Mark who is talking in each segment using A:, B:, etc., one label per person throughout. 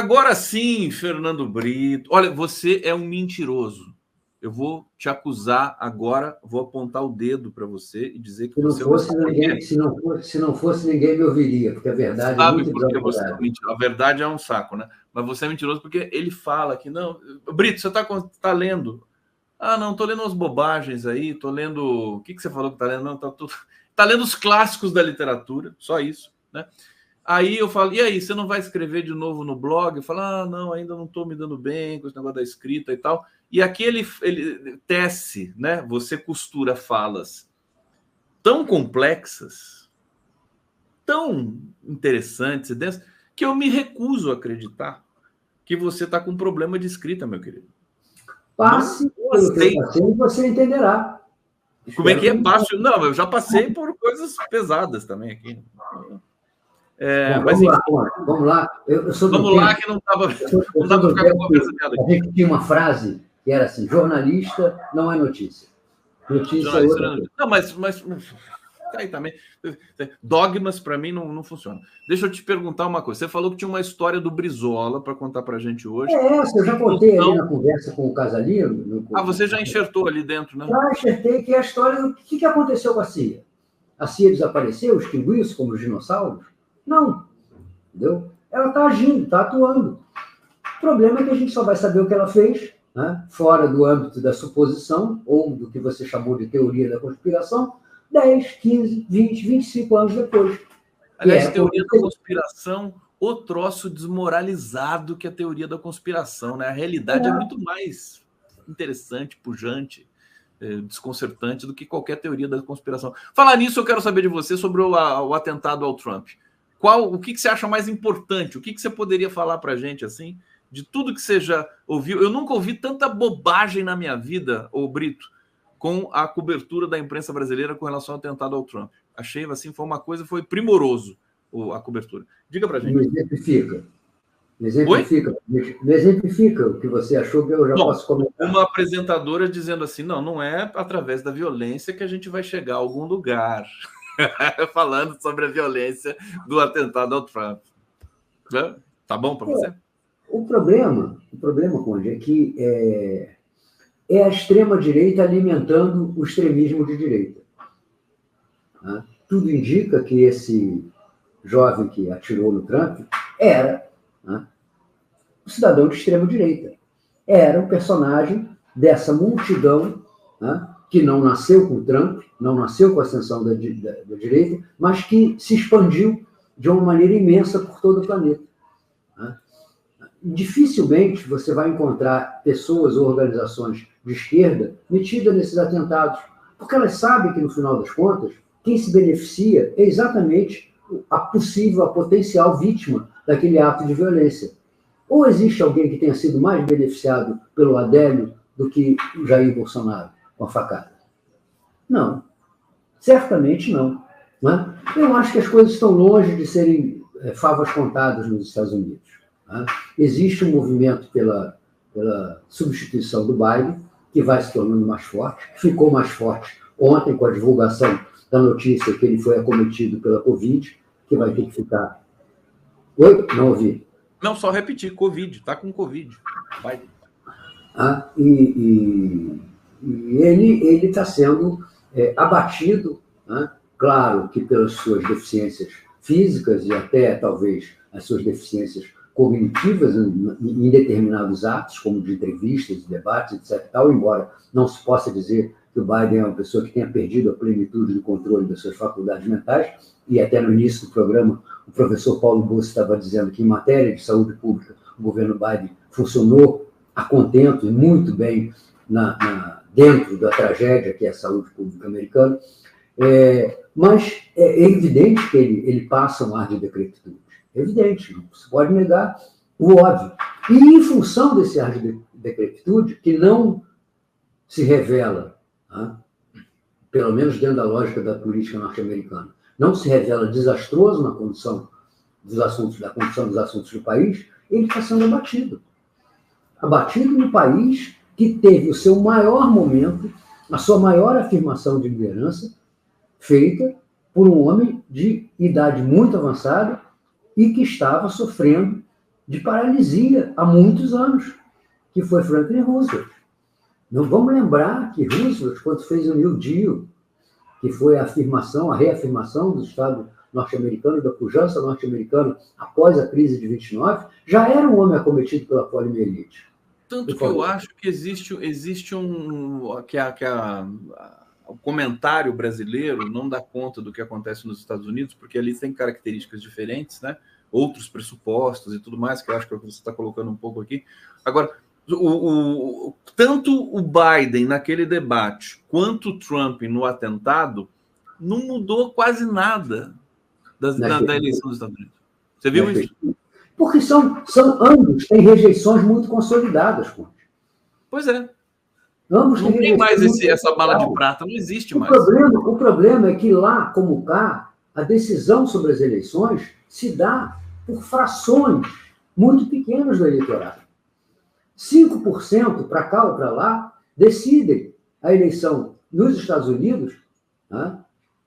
A: Agora sim, Fernando Brito. Olha, você é um mentiroso. Eu vou te acusar agora, vou apontar o dedo para você e dizer que você é um
B: ninguém, se não fosse, ninguém me ouviria, porque a verdade é muito desagradável.
A: A verdade é um saco, né? Mas você é mentiroso porque ele fala que não. Brito, você tá lendo? Ah, não, tô lendo umas bobagens aí, tô lendo. O que você falou que tá lendo? Não, tá lendo os clássicos da literatura, só isso, né? Aí eu falo, e aí, você não vai escrever de novo no blog? Eu falo, ah, não, ainda não estou me dando bem com esse negócio da escrita e tal. E aqui ele tece, né? Você costura falas tão complexas, tão interessantes e densas, que eu me recuso a acreditar que você está com problema de escrita, meu querido.
B: Passe pelo teu passeio e você entenderá.
A: Como é que é? Passo? Não, eu já passei por coisas pesadas também aqui.
B: Bom, vamos lá.
A: Vamos lá, que não dá para ficar com a conversa dela.
B: A gente tinha uma frase que era assim: jornalista não é notícia. Notícia é outra coisa.
A: Não, mas tá aí também. Dogmas para mim não funcionam. Deixa eu te perguntar uma coisa. Você falou que tinha uma história do Brizola para contar para a gente hoje.
B: Eu já contei ali na conversa com o Casalino.
A: Você já enxertou ali dentro, né?
B: Já enxertei, que é a história do que aconteceu com a CIA. A CIA desapareceu, extinguiu-se como os dinossauros? Não. Entendeu? Ela está agindo, está atuando. O problema é que a gente só vai saber o que ela fez, né, fora do âmbito da suposição, ou do que você chamou de teoria da conspiração, 10, 15, 20, 25 anos depois.
A: Aliás, teoria da conspiração, o troço desmoralizado que a teoria da conspiração, né? A realidade é muito mais interessante, pujante, desconcertante do que qualquer teoria da conspiração. Falar nisso, eu quero saber de você sobre o atentado ao Trump. O que você acha mais importante? O que você poderia falar para a gente, assim, de tudo que você já ouviu? Eu nunca ouvi tanta bobagem na minha vida, ô Brito, com a cobertura da imprensa brasileira com relação ao atentado ao Trump. Achei, assim, foi primoroso a cobertura. Diga para a gente.
B: Me exemplifica o que você achou, que eu já posso comentar.
A: Uma apresentadora dizendo assim, não é através da violência que a gente vai chegar a algum lugar. Falando sobre a violência do atentado ao Trump. Tá bom para você?
B: O problema, Conde, é que é a extrema-direita alimentando o extremismo de direita. Né? Tudo indica que esse jovem que atirou no Trump era, né, um cidadão de extrema-direita. Era um personagem dessa multidão, né, que não nasceu com o Trump, não nasceu com a ascensão da direita, mas que se expandiu de uma maneira imensa por todo o planeta. Né? Dificilmente você vai encontrar pessoas ou organizações de esquerda metidas nesses atentados, porque elas sabem que, no final das contas, quem se beneficia é exatamente a potencial vítima daquele ato de violência. Ou existe alguém que tenha sido mais beneficiado pelo Adélio do que o Jair Bolsonaro com a facada? Não. Certamente não. Né? Eu acho que as coisas estão longe de serem favas contadas nos Estados Unidos. Né? Existe um movimento pela substituição do Biden, que vai se tornando mais forte, ficou mais forte ontem com a divulgação da notícia que ele foi acometido pela Covid, que vai ter que ficar... Oi? Não ouvi.
A: Não, só repetir, Covid, está com Covid. Vai.
B: E ele está sendo abatido, né? Claro que pelas suas deficiências físicas e até, talvez, as suas deficiências cognitivas em determinados atos, como de entrevistas, debates, etc. Tal, embora não se possa dizer que o Biden é uma pessoa que tenha perdido a plenitude do controle das suas faculdades mentais, e até no início do programa o professor Paulo Bussi estava dizendo que, em matéria de saúde pública, o governo Biden funcionou a contento e muito bem dentro da tragédia que é a saúde pública americana, mas é evidente que ele passa um ar de decrepitude. É evidente, não se pode negar o óbvio. E, em função desse ar de decrepitude, que não se revela, pelo menos dentro da lógica da política norte-americana, não se revela desastroso na condução dos assuntos do país, ele está sendo abatido. Abatido no país que teve o seu maior momento, a sua maior afirmação de liderança, feita por um homem de idade muito avançada e que estava sofrendo de paralisia há muitos anos, que foi Franklin Roosevelt. Não vamos lembrar que Roosevelt, quando fez o New Deal, que foi a reafirmação do Estado norte-americano, da pujança norte-americana após a crise de 29, já era um homem acometido pela poliomielite.
A: Tanto que eu acho que existe o comentário brasileiro não dá conta do que acontece nos Estados Unidos, porque ali tem características diferentes, né? Outros pressupostos e tudo mais, que eu acho que você está colocando um pouco aqui. Agora, tanto o Biden naquele debate quanto o Trump no atentado não mudou quase nada da eleição dos Estados Unidos. Você viu isso?
B: Porque ambos têm rejeições muito consolidadas, Conte.
A: Pois é. Ambos não tem mais essa bala de prata, não existe mais.
B: O problema é que lá, como cá, a decisão sobre as eleições se dá por frações muito pequenas do eleitorado. 5% para cá ou para lá decidem a eleição nos Estados Unidos, né?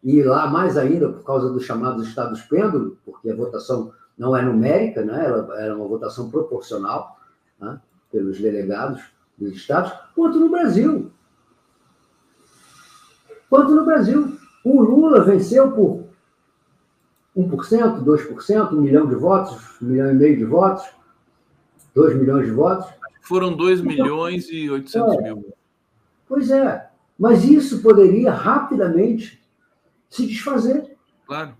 B: E lá mais ainda por causa dos chamados estados pêndulo, porque a votação não é numérica, né? Ela era uma votação proporcional, né? Pelos delegados dos estados, quanto no Brasil. O Lula venceu por 1%, 2%, 1 milhão de votos, 1,5 milhão de votos, 2 milhões de votos.
A: Foram 2 milhões e 800 mil.
B: Pois é, mas isso poderia rapidamente se desfazer.
A: Claro.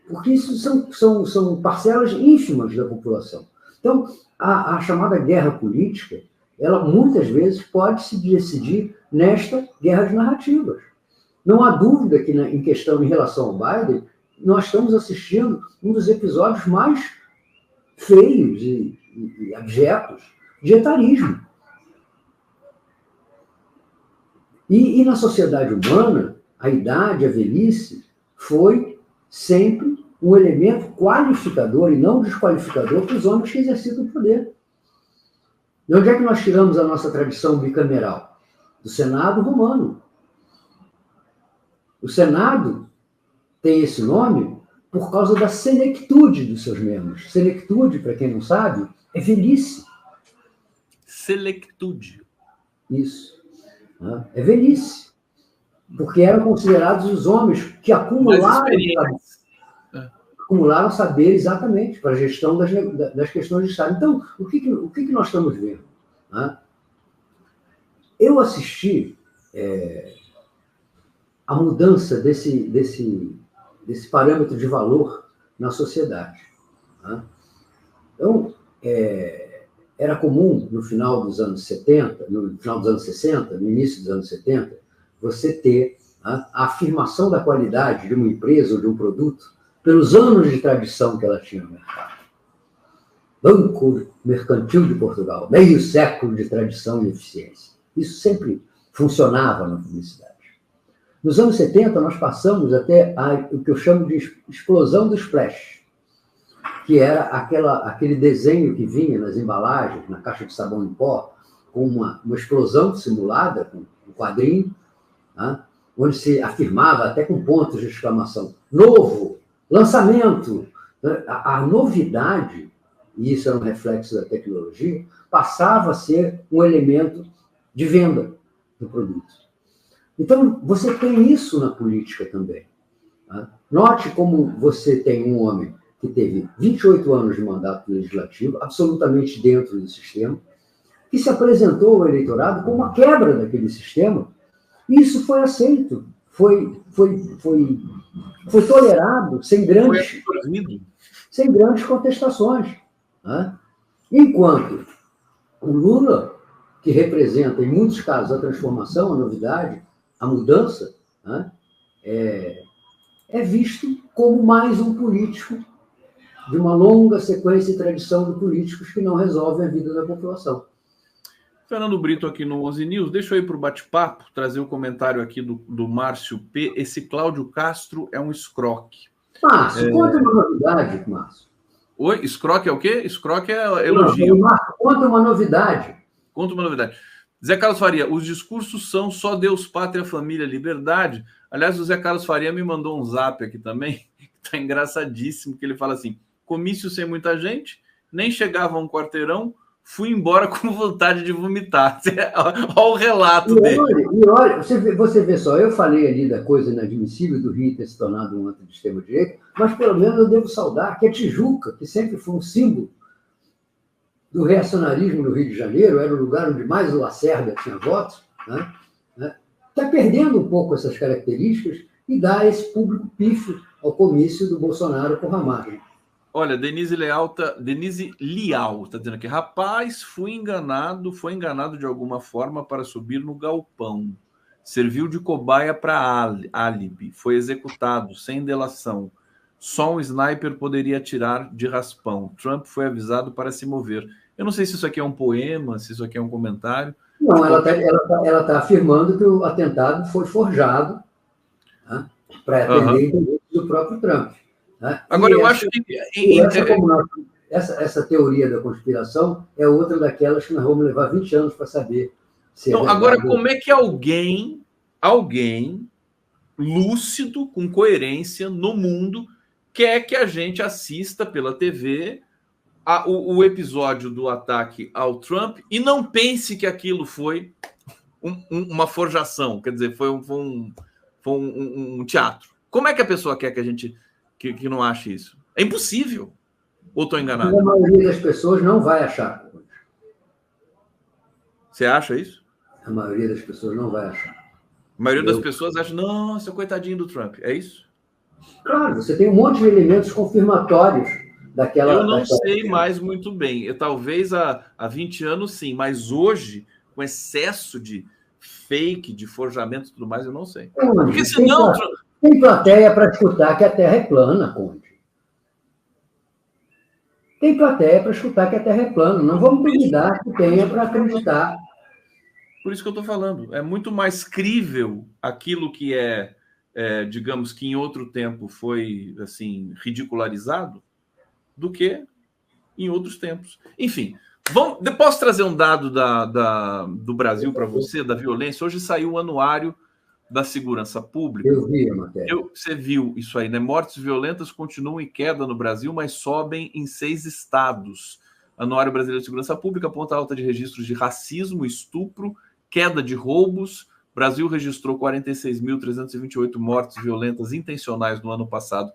B: Porque isso são parcelas ínfimas da população. Então, a chamada guerra política, ela muitas vezes pode se decidir nesta guerra de narrativas. Não há dúvida que, em relação ao Biden, nós estamos assistindo um dos episódios mais feios e abjetos de etarismo. E na sociedade humana, a idade, a velhice, foi sempre um elemento qualificador e não desqualificador para os homens que exercitam o poder. De onde é que nós tiramos a nossa tradição bicameral? Do Senado romano. O Senado tem esse nome por causa da senectude dos seus membros. Senectude, para quem não sabe, é velhice.
A: Selectude.
B: Isso. É velhice. Porque eram considerados os homens que acumularam saber exatamente para a gestão das questões de Estado. Então, o que nós estamos vendo? Eu assisti a mudança desse parâmetro de valor na sociedade. Então, era comum, no final dos anos 70, no final dos anos 60, no início dos anos 70, você ter a afirmação da qualidade de uma empresa ou de um produto pelos anos de tradição que ela tinha no mercado. Banco Mercantil de Portugal, meio século de tradição e eficiência. Isso sempre funcionava na publicidade. Nos anos 70, nós passamos até o que eu chamo de explosão do splash, que era aquele desenho que vinha nas embalagens, na caixa de sabão em pó, com uma explosão simulada, com um quadrinho, onde se afirmava, até com pontos de exclamação, novo, lançamento. A novidade, e isso era um reflexo da tecnologia, passava a ser um elemento de venda do produto. Então, você tem isso na política também. Note como você tem um homem que teve 28 anos de mandato legislativo, absolutamente dentro do sistema, que se apresentou ao eleitorado com uma quebra daquele sistema, e isso foi aceito, foi tolerado sem grandes contestações. Enquanto o Lula, que representa, em muitos casos, a transformação, a novidade, a mudança, é visto como mais um político de uma longa sequência e tradição de políticos que não resolvem a vida da população.
A: Fernando Brito aqui no 11 News. Deixa eu ir para o bate-papo, trazer o comentário aqui do Márcio P. Esse Cláudio Castro é um escroque.
B: Márcio, conta uma novidade, Márcio.
A: Oi? Escroque é o quê? Escroque é elogio.
B: Márcio, conta uma novidade.
A: Conta uma novidade. Zé Carlos Faria, os discursos são só Deus, pátria, família, liberdade. Aliás, o Zé Carlos Faria me mandou um zap aqui também, que está engraçadíssimo, que ele fala assim, comício sem muita gente, nem chegava a um quarteirão, fui embora com vontade de vomitar. Olha o relato dele.
B: E olha, você vê só, eu falei ali da coisa inadmissível do Rio ter se tornado um antro de extrema-direita, mas pelo menos eu devo saudar que a Tijuca, que sempre foi um símbolo do reacionarismo no Rio de Janeiro, era o lugar onde mais o Lacerda tinha votos, né? Está perdendo um pouco essas características e dá esse público pífio ao comício do Bolsonaro por Ramalho.
A: Olha, Denise Lial está dizendo aqui, rapaz, foi enganado de alguma forma para subir no galpão. Serviu de cobaia para álibi. Foi executado, sem delação. Só um sniper poderia atirar de raspão. Trump foi avisado para se mover. Eu não sei se isso aqui é um poema, se isso aqui é um comentário.
B: Não, ela tá afirmando que o atentado foi forjado, né, para atender interesses do próprio Trump. Né?
A: Agora, eu acho que...
B: Essa teoria da conspiração é outra daquelas que nós vamos levar 20 anos para saber se
A: então, agora, como é que alguém lúcido, com coerência no mundo, quer que a gente assista pela TV o episódio do ataque ao Trump e não pense que aquilo foi uma forjação, quer dizer, foi um teatro? Como é que a pessoa quer que a gente que não ache isso? É impossível. Ou estou enganado?
B: A maioria das pessoas não vai achar.
A: Você acha isso?
B: A maioria das pessoas não vai achar.
A: A maioria das pessoas acha, nossa, coitadinho do Trump. É isso?
B: Claro, você tem um monte de elementos confirmatórios daquela...
A: Eu não sei mais muito bem. Talvez há 20 anos, sim. Mas hoje, com excesso de fake, de forjamento e tudo mais, eu não sei.
B: Porque senão... Tem plateia para escutar que a Terra é plana, Conde. Tem plateia para escutar que a Terra é plana. Não vamos duvidar que tenha para acreditar.
A: Por isso que eu estou falando. É muito mais crível aquilo que digamos que em outro tempo foi assim ridicularizado do que em outros tempos. Enfim, posso trazer um dado do Brasil para você, da violência? Hoje saiu o anuário da segurança pública.
B: Eu vi a matéria.
A: Você viu isso aí, né? Mortes violentas continuam em queda no Brasil, mas sobem em 6 estados. Anuário Brasileiro de Segurança Pública aponta alta de registros de racismo, estupro, queda de roubos. Brasil registrou 46.328 mortes violentas intencionais no ano passado.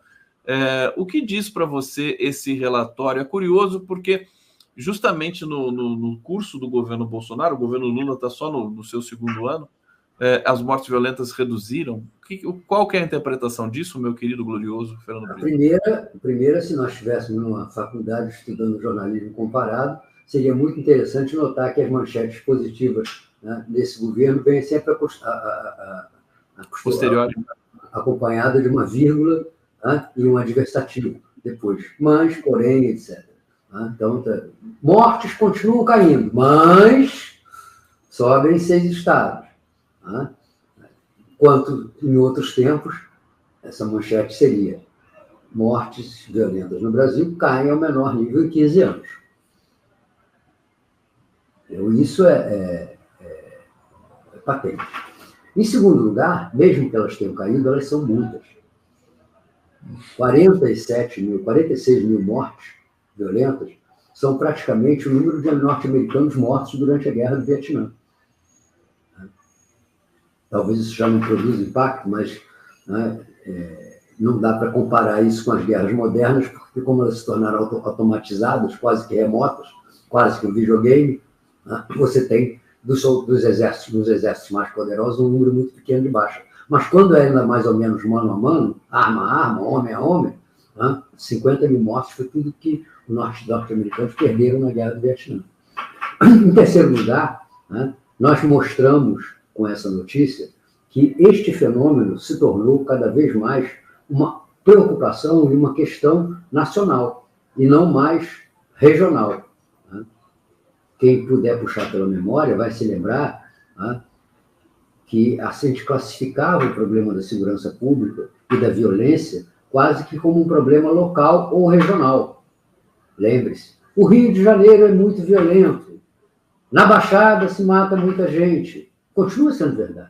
A: O que diz para você esse relatório? É curioso porque justamente no curso do governo Bolsonaro, o governo Lula está só no seu segundo ano, as mortes violentas reduziram. Qual que é a interpretação disso, meu querido glorioso Fernando Brito?
B: A primeira, se nós estivéssemos numa faculdade estudando jornalismo comparado, seria muito interessante notar que as manchetes positivas, né, desse governo vêm sempre acompanhada de uma vírgula, né, e um adversativo depois. Mas, porém, etc. Né? Então, mortes continuam caindo, mas sobem 6 estados. Enquanto em outros tempos, essa manchete seria: mortes violentas no Brasil caem ao menor nível em 15 anos. Então, isso é patente. Em segundo lugar, mesmo que elas tenham caído, elas são muitas. 46 mil mortes violentas são praticamente o número de norte-americanos mortos durante a Guerra do Vietnã. Talvez isso já não produza impacto, mas, né, não dá para comparar isso com as guerras modernas, porque como elas se tornaram automatizadas, quase que remotas, quase que um videogame, né, você tem dos exércitos mais poderosos um número muito pequeno de baixas. Mas quando é ainda mais ou menos mano a mano, arma a arma, homem a homem, né, 50 mil mortes foi tudo que os norte-americanos perderam na Guerra do Vietnã. Em terceiro lugar, né, nós mostramos com essa notícia que este fenômeno se tornou cada vez mais uma preocupação e uma questão nacional, e não mais regional. Né? Quem puder puxar pela memória vai se lembrar, né, que a gente classificava o problema da segurança pública e da violência quase que como um problema local ou regional. Lembre-se, o Rio de Janeiro é muito violento, na Baixada se mata muita gente. Continua sendo verdade.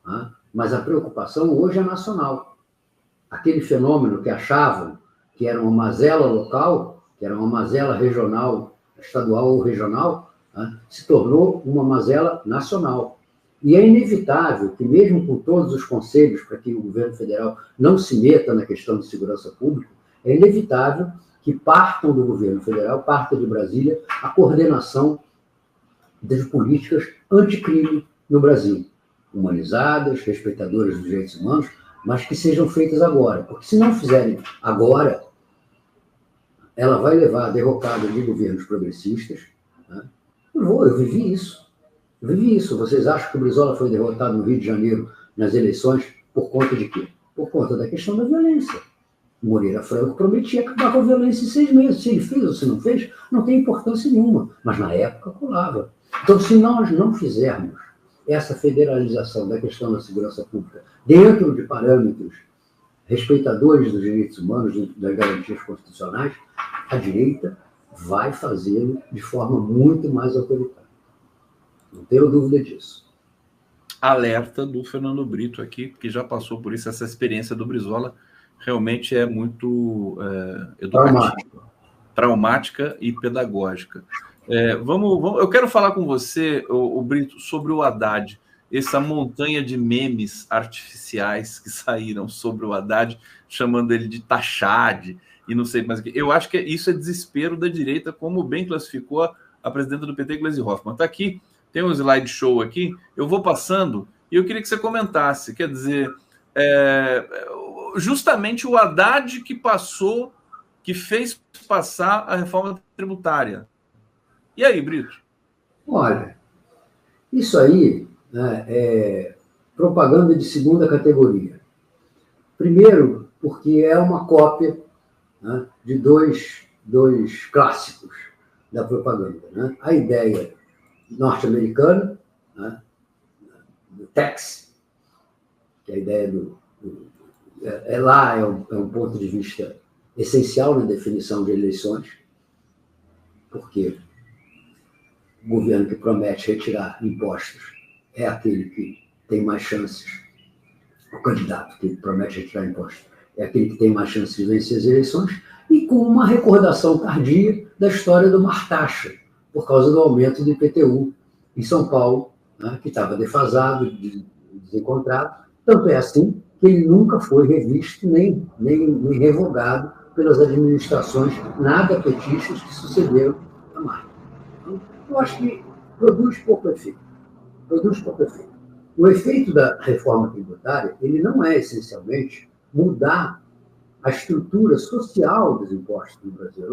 B: Né? Mas a preocupação hoje é nacional. Aquele fenômeno que achavam que era uma mazela local, que que era uma mazela regional, estadual ou regional, né, se tornou uma mazela nacional. E é inevitável que, mesmo com todos os conselhos para que o governo federal não se meta na questão de segurança pública, é inevitável que partam do governo federal, parta de Brasília, a coordenação das políticas anticrime no Brasil, humanizadas, respeitadoras dos direitos humanos, mas que sejam feitas agora. Porque se não fizerem agora, ela vai levar a derrocada de governos progressistas. Né? Eu vivi isso. Vocês acham que o Brizola foi derrotado no Rio de Janeiro nas eleições por conta de quê? Por conta da questão da violência. Moreira Franco prometia acabar com a violência em 6 meses. Se ele fez ou se não fez, não tem importância nenhuma. Mas na época colava. Então, se nós não fizermos essa federalização da questão da segurança pública dentro de parâmetros respeitadores dos direitos humanos, das garantias constitucionais, a direita vai fazê-lo de forma muito mais autoritária. Não tenho dúvida disso.
A: Alerta do Fernando Brito aqui, que já passou por isso, essa experiência do Brizola realmente é muito educativa, traumática e pedagógica. Eu quero falar com você, o Brito, sobre o Haddad, essa montanha de memes artificiais que saíram sobre o Haddad, chamando ele de Tachad e não sei mais o que. Eu acho que isso é desespero da direita, como bem classificou a presidenta do PT, Gleisi Hoffmann. Está aqui, tem um slideshow aqui, eu vou passando e eu queria que você comentasse. Quer dizer, justamente o Haddad que fez passar a reforma tributária. E aí, Brito?
B: Olha, isso aí é propaganda de segunda categoria. Primeiro, porque é uma cópia, né, de dois clássicos da propaganda. Né? A ideia norte-americana, né, do tax, que é a ideia lá é um ponto de vista essencial na definição de eleições, porque o governo que promete retirar impostos é aquele que tem mais chances, o candidato que promete retirar impostos é aquele que tem mais chances de vencer as eleições, e com uma recordação tardia da história do Mar Taxa, por causa do aumento do IPTU em São Paulo, né, que estava defasado, desencontrado. Tanto é assim que ele nunca foi revisto nem revogado pelas administrações nada petistas que sucederam a Marta. Então, eu acho que produz pouco efeito. O efeito da reforma tributária, ele não é essencialmente mudar a estrutura social dos impostos no Brasil.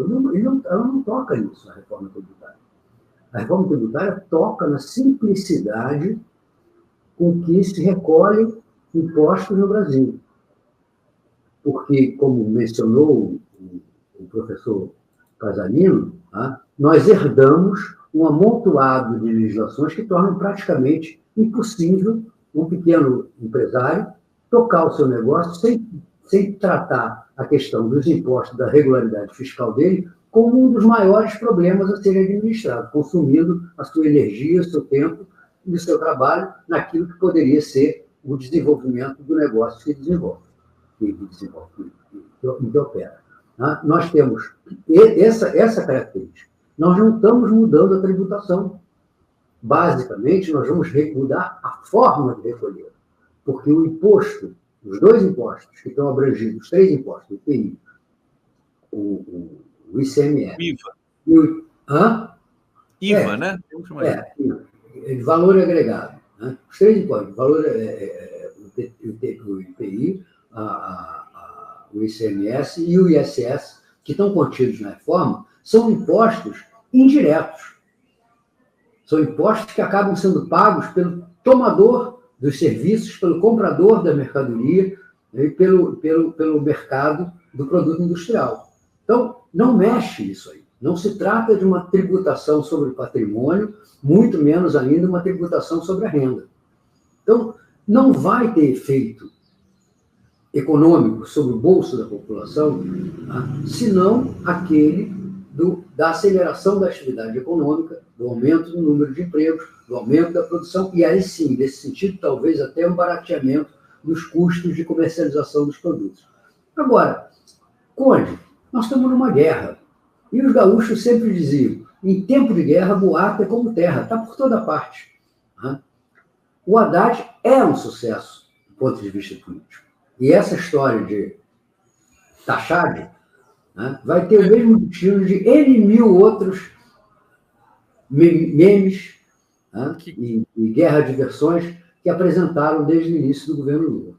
B: Ela não toca nisso, a reforma tributária. A reforma tributária toca na simplicidade com que se recolhem impostos no Brasil. Porque, como mencionou o professor Casalino, nós herdamos um amontoado de legislações que tornam praticamente impossível um pequeno empresário tocar o seu negócio sem tratar a questão dos impostos, da regularidade fiscal dele, como um dos maiores problemas a serem administrados, consumindo a sua energia, o seu tempo e o seu trabalho naquilo que poderia ser o desenvolvimento do negócio que desenvolve, que opera. Nós temos essa característica. Nós não estamos mudando a tributação. Basicamente, nós vamos mudar a forma de recolher. Porque o imposto, os 2 impostos que estão abrangidos, os 3 impostos, o IPI, o ICMS.
A: IVA.
B: IVA,
A: né?
B: Valor agregado. Né? Os 3 impostos, valor, o IPI, o ICMS e o ISS, que estão contidos na reforma, são impostos indiretos. São impostos que acabam sendo pagos pelo tomador dos serviços, pelo comprador da mercadoria e pelo mercado do produto industrial. Então, não mexe isso aí. Não se trata de uma tributação sobre o patrimônio, muito menos ainda uma tributação sobre a renda. Então, não vai ter efeito econômico sobre o bolso da população, senão aquele da aceleração da atividade econômica, do aumento do número de empregos, do aumento da produção, e aí sim, nesse sentido, talvez até um barateamento dos custos de comercialização dos produtos. Agora, Conde, nós estamos numa guerra. E os gaúchos sempre diziam, em tempo de guerra, boato é como terra, está por toda parte. Né? O Haddad é um sucesso do ponto de vista político. E essa história de taxade, né, vai ter o mesmo destino de N mil outros memes, né, e guerra de versões que apresentaram desde o início do governo Lula.